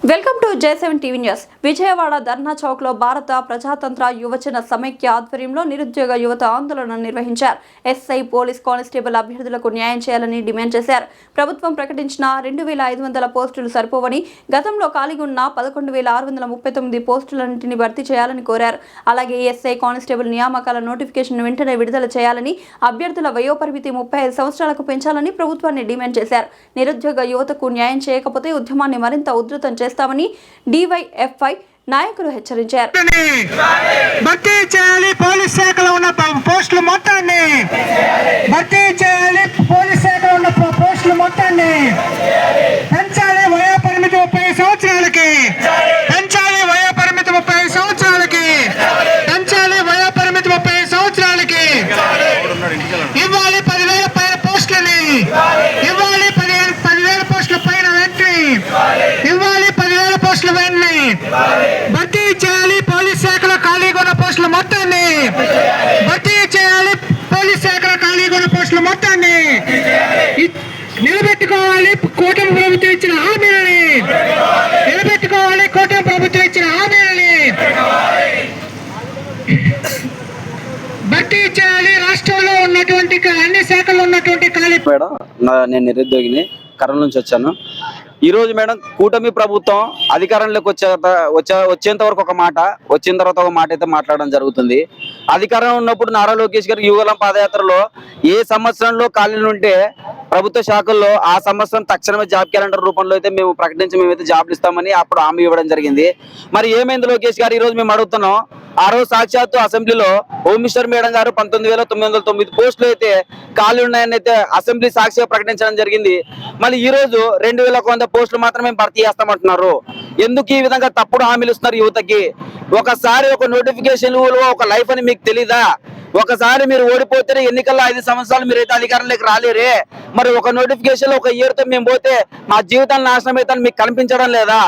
Welcome to J7 TV news. Vijayawada Dharna Chowk లో భారత ప్రజాతంత్ర యువజన సమైక్య ఆధ్వర్యంలో నిరుద్యోగ యువత ఆందోళన నిర్వహించారు. ఎస్ఐ పోలీస్ కానిస్టేబుల్ అభ్యర్థులకు న్యాయం చేయాలని డిమాండ్ చేశారు. ప్రభుత్వం ప్రకటించిన 2500 పోస్టులు సరిపోవని, గతంలో ఖాళీగా ఉన్న 11639 పోస్టులన్నింటినీ భర్తీ చేయాలని కోరారు. అలాగే ఎస్ఐ కానిస్టేబుల్ నియామకాల నోటిఫికేషన్ వెంటనే విడుదల చేయాలని, అభ్యర్థుల వయోపరిమితి 35 సంవత్సరాలకు పెంచాలని ప్రభుత్వాన్ని డిమాండ్ చేశారు. నిరుద్యోగ యువతకు న్యాయం చేయకపోతే ఉద్యమాన్ని మరింత ఉధృతం చేస్తామని డివైఎఫ్ఐ నాయకులు హెచ్చరించారు. భర్తీ చేయాలి పోలీస్ శాఖలో ఉన్న పోస్టులు మొత్తాన్ని, భర్తీ చేయాలి పోలీస్ శాఖలో ఉన్న పోస్టులు మొత్తాన్ని పెంచాలి. వయో పరిమితి 30 సంవత్సరాలకి పెంచాలి. వయో పరిమితి 30 సంవత్సరాలకి పెంచాలి. వయో పరిమితి 30 సంవత్సరాలకి ఇవ్వాలి. 10,000 పైన పోస్టులని ఇవ్వాలి. 10,000 పోస్టుల పైన వెంటనే ఇవ్వాలి. 10,000 పోస్టుల వెంటనే భర్తీ చేయాలి. పోలీస్ శాఖలో ఖాళీగా ఉన్న పోస్టుల మొత్తాన్ని భర్తీ చేయాలి. పోలీస్ శాఖలో ఖాళీగా ఉన్న పోస్టుల మొత్తాన్ని నిలబెట్టుకోవాలి. కూటమి ప్రభుత్వం ఇచ్చిన హామీలని నిలబెట్టుకోవాలి. కూటమి ప్రభుత్వం ఇచ్చిన హామీలని భర్తీ చేయాలి. రాష్ట్రంలో ఉన్నటువంటి అన్ని శాఖల్లో ఉన్నటువంటి ఖాళీ. మేడం, నేను నిరుద్యోగిని, కర్నూలు నుంచి వచ్చాను. ఈ రోజు మేడం, కూటమి ప్రభుత్వం అధికారంలోకి వచ్చేంత వరకు ఒక మాట, వచ్చిన తర్వాత ఒక మాట అయితే మాట్లాడడం జరుగుతుంది. అధికారం ఉన్నప్పుడు నారా లోకేష్ గారు యువగలం పాదయాత్రలో ఏ సంవత్సరంలో ఖాళీలు ఉంటే ప్రభుత్వ శాఖల్లో ఆ సంవత్సరం తక్షణమే జాబ్ క్యాలెండర్ రూపంలో అయితే మేము ప్రకటించి మేమైతే జాబ్లు ఇస్తామని అప్పుడు హామీ ఇవ్వడం జరిగింది. మరి ఏమైంది లోకేష్ గారు? ఈ రోజు మేము అడుగుతున్నాం. ఆ రోజు సాక్షాత్తు అసెంబ్లీలో హోమ్ మినిస్టర్ మేడం గారు 19,909 పోస్టులు అయితే ఖాళీ ఉన్నాయని అయితే అసెంబ్లీ సాక్షిగా ప్రకటించడం జరిగింది. మళ్ళీ ఈ రోజు 2,100 పోస్టులు మాత్రమే భర్తీ చేస్తామంటున్నారు. ఎందుకు ఈ విధంగా తప్పుడు హామీలు ఇస్తున్నారు యువతకి? ఒకసారి ఒక నోటిఫికేషన్ ఒక లైఫ్ అని మీకు తెలీదా? ఒకసారి మీరు ఓడిపోతే ఎన్నికల్లో 5 సంవత్సరాలు మీరైతే అధికారంలోకి రాలేరే. మరి ఒక నోటిఫికేషన్ లో 1 ఇయర్ తో మేము పోతే మా జీవితాలు నాశనం అవుతాయని మీకు కనిపించడం లేదా?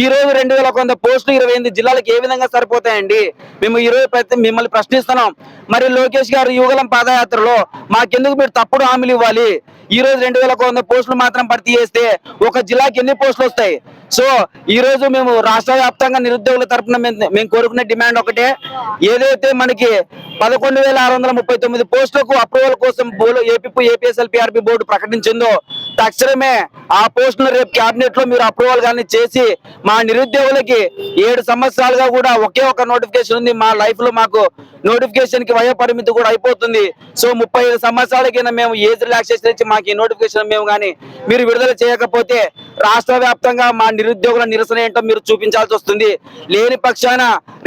ఈ రోజు 2,100 పోస్టులు 28 జిల్లాలకు ఏ విధంగా సరిపోతాయండి? మేము ఈ రోజు మిమ్మల్ని ప్రశ్నిస్తున్నాం. మరి లోకేష్ గారు యువగలం పాదయాత్రలో మాకెందుకు మీరు తప్పుడు హామీలు ఇవ్వాలి? ఈ రోజు 2,100 పోస్టులు మాత్రం భర్తీ చేస్తే ఒక జిల్లాకి ఎన్ని పోస్టులు వస్తాయి? సో ఈ రోజు మేము రాష్ట్ర వ్యాప్తంగా నిరుద్యోగుల తరఫున మేము కోరుకునే డిమాండ్ ఒకటే. ఏదైతే మనకి 11,639 పోస్టులకు అప్రూవల్ కోసం ఏపీఎస్ఎల్పీఆర్బీ బోర్డు ప్రకటించిందో తక్షణమే ఆ పోస్టులు రేపు క్యాబినెట్ లో మీరు అప్రూవల్ గానీ చేసి మా నిరుద్యోగులకి 7 సంవత్సరాలుగా కూడా ఒకే ఒక నోటిఫికేషన్ ఉంది. మా లైఫ్ లో మాకు నోటిఫికేషన్ కి వయో పరిమితి కూడా అయిపోతుంది. సో 35 సంవత్సరాలకైనా మేము ఏజ్ రిలాక్సేషన్ ఇచ్చి మాకు ఈ నోటిఫికేషన్ మేము కానీ మీరు విడుదల చేయకపోతే రాష్ట్ర వ్యాప్తంగా మా నిరుద్యోగుల నిరసన ఏంటో మీరు చూపించాల్సి వస్తుంది. లేని పక్షాన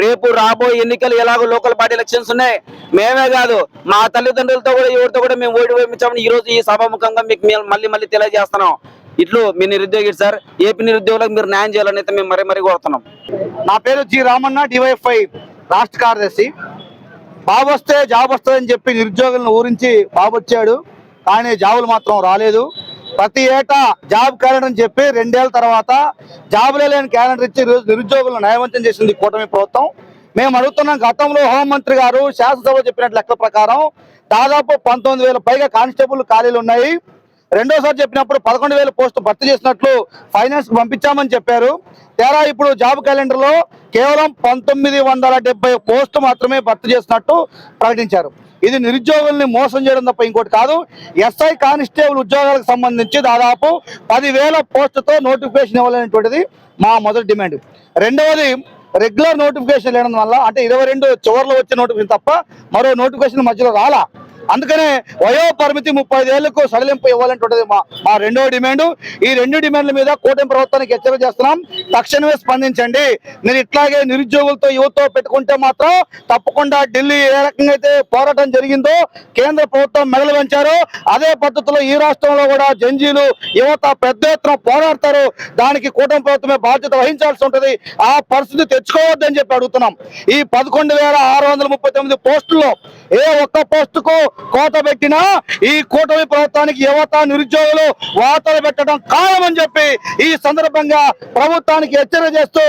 రేపు రాబోయే ఎన్నికలు ఎలాగో లోకల్ బాడీ ఎలక్షన్స్ ఉన్నాయి. మేమే కాదు, మా తల్లిదండ్రులతో కూడా ఎవరితో కూడా మేము ఓడి వేయించామని ఈ రోజు ఈ సభాముఖంగా మీకు మళ్ళీ తెలియజేస్తున్నాం. ఇట్లు మీ నిరుద్యోగి సార్. ఏపీ నిరుద్యోగులకు మీరు న్యాయం చేయాలని అయితే మేము మరీ కోరుతున్నాం. నా పేరు జి రామన్న, డివైఎఫ్ఐ రాష్ట్ర కార్యదర్శి. బాబు వస్తే జాబ్ వస్తుందని చెప్పి నిరుద్యోగులను ఊరించి బాబు వచ్చాడు, కానీ జాబులు మాత్రం రాలేదు. ప్రతి ఏటా జాబ్ క్యాలెండర్ అని చెప్పి 2 ఏళ్ల తర్వాత జాబులే లేని క్యాలెండర్ ఇచ్చి నిరుద్యోగులను న్యాయవంతం చేసింది కూటమి ప్రభుత్వం. మేము అడుగుతున్నాం, గతంలో హోంమంత్రి గారు శాసనసభలో చెప్పినట్టు లెక్క ప్రకారం దాదాపు 19,000 పైగా కానిస్టేబుల్ ఖాళీలు ఉన్నాయి. రెండోసారి చెప్పినప్పుడు 11,000 పోస్టు భర్తీ చేసినట్లు ఫైనాన్స్ పంపించామని చెప్పారు. తేరా ఇప్పుడు జాబ్ క్యాలెండర్ లో కేవలం 1970 పోస్టు మాత్రమే భర్తీ చేసినట్టు ప్రకటించారు. ఇది నిరుద్యోగుల్ని మోసం చేయడం తప్ప ఇంకోటి కాదు. ఎస్ఐ కానిస్టేబుల్ ఉద్యోగాలకు సంబంధించి దాదాపు 10,000 పోస్టుతో నోటిఫికేషన్ ఇవ్వాలనేటువంటిది మా మొదటి డిమాండ్. రెండవది, రెగ్యులర్ నోటిఫికేషన్ లేడం వల్ల, అంటే 22 చివరిలో వచ్చే నోటిఫికేషన్ తప్ప మరో నోటిఫికేషన్ మధ్యలో రాలా. అందుకనే వయో పరిమితి 35 ఏళ్లకు సడలింపు ఇవ్వాలంటుంటది మా రెండో డిమాండ్. ఈ 2 డిమాండ్ల మీద కూటమి ప్రభుత్వానికి హెచ్చరిక చేస్తున్నాం. తక్షణమే స్పందించండి. మీరు ఇట్లాగే నిరుద్యోగులతో యువతో పెట్టుకుంటే మాత్రం తప్పకుండా ఢిల్లీ ఏ రకంగా అయితే పోరాటం జరిగిందో, కేంద్ర ప్రభుత్వం మెడలు వంచారో, అదే పద్ధతిలో ఈ రాష్ట్రంలో కూడా జంజీలు యువత పెద్ద ఎత్తున పోరాడతారు. దానికి కూటమి ప్రభుత్వమే బాధ్యత వహించాల్సి ఉంటుంది. ఆ పరిస్థితి తెచ్చుకోవద్దని చెప్పి అడుగుతున్నాం. ఈ 11,639 పోస్టుల్లో ఏ ఒక్క పోస్టుకు కోత పెట్టినా ఈ కూటమి ప్రభుత్వానికి యువత నిరుద్యోగులు వార్తలు పెట్టడం ఖాయమని చెప్పి ఈ సందర్భంగా ప్రభుత్వానికి హెచ్చరిక చేస్తూ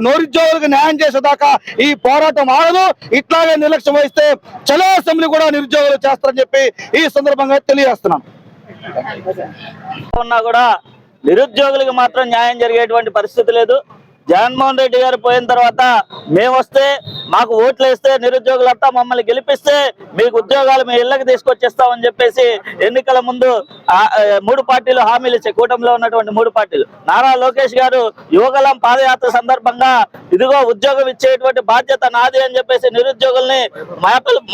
నిరుద్యోగులకు న్యాయం చేసేదాకా ఈ పోరాటం ఆగదు. ఇట్లాగే నిర్లక్ష్యం వహిస్తే చలో అసెంబ్లీ కూడా నిరుద్యోగులు చేస్తారని చెప్పి ఈ సందర్భంగా తెలియజేస్తున్నాం. ఉన్నా కూడా నిరుద్యోగులకు మాత్రం న్యాయం జరిగేటువంటి పరిస్థితి లేదు. జగన్మోహన్ రెడ్డి గారు పోయిన తర్వాత మేము వస్తే మాకు ఓట్లు వేస్తే నిరుద్యోగులంతా మమ్మల్ని గెలిపిస్తే మీకు ఉద్యోగాలు మీ ఇళ్ళకి తీసుకొచ్చేస్తామని చెప్పేసి ఎన్నికల ముందు 3 పార్టీలు హామీలు ఇచ్చే కూటమిలో ఉన్నటువంటి 3 పార్టీలు. నారా లోకేష్ గారు యువగలం పాదయాత్ర సందర్భంగా ఇదిగో ఉద్యోగం ఇచ్చేటువంటి బాధ్యత నాది అని చెప్పేసి నిరుద్యోగుల్ని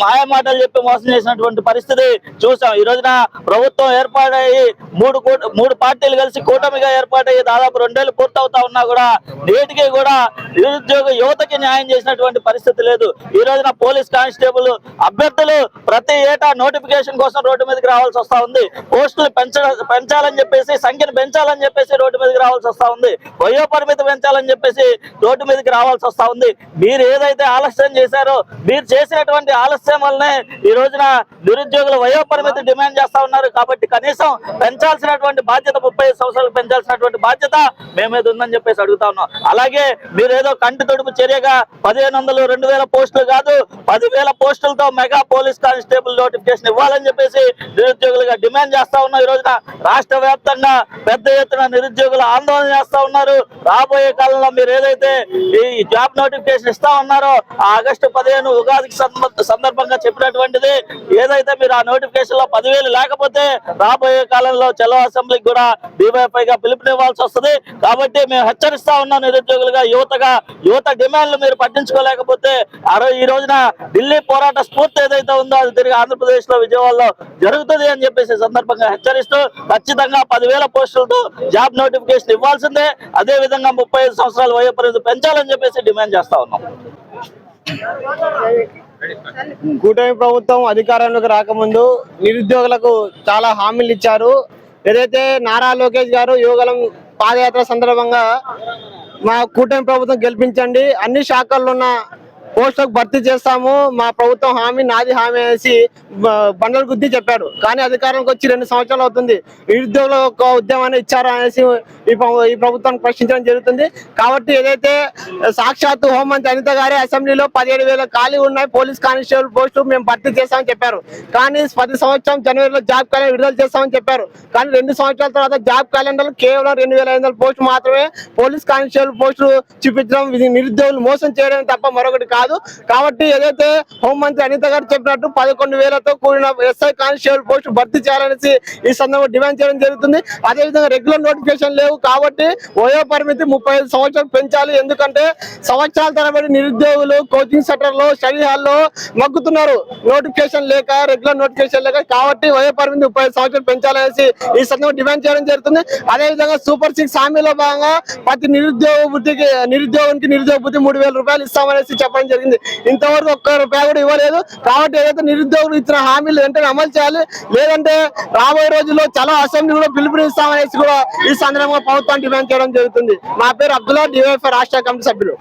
మాయమాటలు చెప్పి మోసం చేసినటువంటి పరిస్థితి చూసాం. ఈ రోజున ప్రభుత్వం ఏర్పాటయ్యి 3 పార్టీలు కలిసి కూటమిగా ఏర్పాటయ్యి దాదాపు 2 ఏళ్ళు పూర్తవుతా ఉన్నా కూడా నేటికి కూడా నిరుద్యోగ యువతకి న్యాయం చేసినటువంటి పరిస్థితి లేదు. ఈ రోజున పోలీస్ కానిస్టేబుల్ అభ్యర్థులు ప్రతి ఏటా నోటిఫికేషన్ కోసం రోడ్డు మీదకి రావాల్సి వస్తా ఉంది. పోస్టులు పెంచాలని చెప్పేసి, సంఖ్యను పెంచాలని చెప్పేసి రోడ్డు మీదకి రావాల్సి వస్తా ఉంది. వయో పరిమితి పెంచాలని చెప్పేసి రోడ్డు మీదకి రావాల్సి వస్తా ఉంది. మీరు ఏదైతే ఆలస్యం చేశారో, మీరు చేసినటువంటి ఆలస్యం వల్లనే ఈ రోజున నిరుద్యోగుల వయో పరిమితి డిమాండ్ చేస్తా ఉన్నారు. కాబట్టి కనీసం పెంచాల్సినటువంటి బాధ్యత 35 సంవత్సరాలు పెంచాల్సినటువంటి బాధ్యత మేమేది ఉందని చెప్పేసి అడుగుతా ఉన్నాం. అలాగే మీరు ఏదో కంటి తొడుపు చర్యగా 1500 2000 పోస్టులు కాదు 10,000 పోస్టులతో మెగా పోలీస్ కానిస్టేబుల్ నోటిఫికేషన్ ఇవ్వాలని చెప్పేసి నిరుద్యోగులుగా డిమాండ్ చేస్తా ఉన్నాం. ఈ రోజున రాష్ట్ర వ్యాప్తంగా పెద్ద ఎత్తున నిరుద్యోగులు ఆందోళన చేస్తా ఉన్నారు. రాబోయే కాలంలో మీరు ఏదైతే ఈ జాబ్ నోటిఫికేషన్ ఇస్తా ఉన్నారో ఆగస్టు 15 ఉగాదికి సందర్భంగా చెప్పినటువంటిది ఏదైతే మీరు ఆ నోటిఫికేషన్ లో 10,000 లేకపోతే రాబోయే కాలంలో చలో అసెంబ్లీకి కూడా డివైఎఫ్ఐగా పిలుపునివ్వాల్సి వస్తుంది. కాబట్టి మేము హెచ్చరిస్తా ఉన్నాం నిరుద్యోగులుగా, యువత డిమాండ్లు మీరు పట్టించుకోలేకపోతే ఈ రోజున ఢిల్లీ పోరాట స్ఫూర్తి ఏదైతే ఉందో అది తిరిగి ఆంధ్రప్రదేశ్ లో విజయవాడలో జరుగుతుంది అని చెప్పేసి సందర్భంగా హెచ్చరిస్తూ ఖచ్చితంగా 10,000 పోస్టులతో జాబ్ నోటిఫికేషన్ ఇవ్వాల్సిందే. అదే విధంగా 35 సంవత్సరాల వయో పరిమితి పెంచాలని చెప్పేసి డిమాండ్ చేస్తా ఉన్నాం. కూటమి ప్రభుత్వం అధికారంలోకి రాకముందు నిరుద్యోగులకు చాలా హామీలు ఇచ్చారు. ఏదైతే నారా లోకేష్ గారు యువగలం పాదయాత్ర సందర్భంగా మా కూటమి ప్రభుత్వం గెలిపించండి, అన్ని శాఖల్లో ఉన్న పోస్టులకు భర్తీ చేస్తాము, మా ప్రభుత్వం హామీ నాది హామీ అనేసి బండలు గుద్ది చెప్పారు. కానీ అధికారంలోకి వచ్చి 2 సంవత్సరాలు అవుతుంది. నిరుద్యోగుల యొక్క ఉద్యమాన్ని ఇచ్చారా అనేసి ఈ ప్రభుత్వాన్ని ప్రశ్నించడం జరుగుతుంది. కాబట్టి ఏదైతే సాక్షాత్తు హోంమంత్రి అనిత గారి అసెంబ్లీలో 17,000 ఖాళీ ఉన్నాయి పోలీస్ కానిస్టేబుల్ పోస్టులు మేము భర్తీ చేస్తామని చెప్పారు. కానీ ప్రతి సంవత్సరం జనవరిలో జాబ్ క్యాలెండర్ విడుదల చేస్తామని చెప్పారు. కానీ 2 సంవత్సరాల తర్వాత జాబ్ క్యాలెండర్ కేవలం 2,500 పోస్టులు మాత్రమే పోలీస్ కానిస్టేబుల్ పోస్టులు చూపించడం, నిరుద్యోగులు మోసం చేయడం తప్ప మరొకటి కాదు. కాబట్టి ఏదైతే హోంమంత్రి అనిత గారు చెప్పినట్టు 11,000తో కూడిన ఎస్ఐ కానిస్టేబుల్ పోస్టు భర్తీ చేయాలనేసి ఈ సందర్భంగా డిమాండ్ చేయడం జరుగుతుంది. అదేవిధంగా రెగ్యులర్ నోటిఫికేషన్ లేవు కాబట్టి వయో పరిమితి 35 సంవత్సరాలు పెంచాలి. ఎందుకంటే సంవత్సరాల తరబడి నిరుద్యోగులు కోచింగ్ సెంటర్లో, స్టడీ హాల్లో మగ్గుతున్నారు నోటిఫికేషన్ లేక, రెగ్యులర్ నోటిఫికేషన్ లేక. కాబట్టి వయో పరిమితి 35 సంవత్సరాలు పెంచాలనేసి ఈ సందర్భంగా డిమాండ్ చేయడం జరుగుతుంది. అదేవిధంగా సూపర్ 6 హామీలో భాగంగా ప్రతి నిరుద్యోగానికి నిరుద్యోగ బుద్ధి 3,000 రూపాయలు ఇస్తామనేసి చెప్పడం జరిగింది. ఇంతవరకు ₹1 కూడా ఇవ్వలేదు. కాబట్టి ఏదైతే నిరుద్యోగులు ఇచ్చిన హామీలు వెంటనే అమలు చేయాలి, లేదంటే రాబోయే రోజుల్లో చాలా అసెంబ్లీ కూడా పిలుపునిస్తామనేసి కూడా ఈ సందర్భంగా ప్రభుత్వం డిమాండ్ చేయడం జరుగుతుంది. నా పేరు అబ్దుల్లా, డివైఎఫ్ఐ రాష్ట్ర కమిటీ సభ్యులు.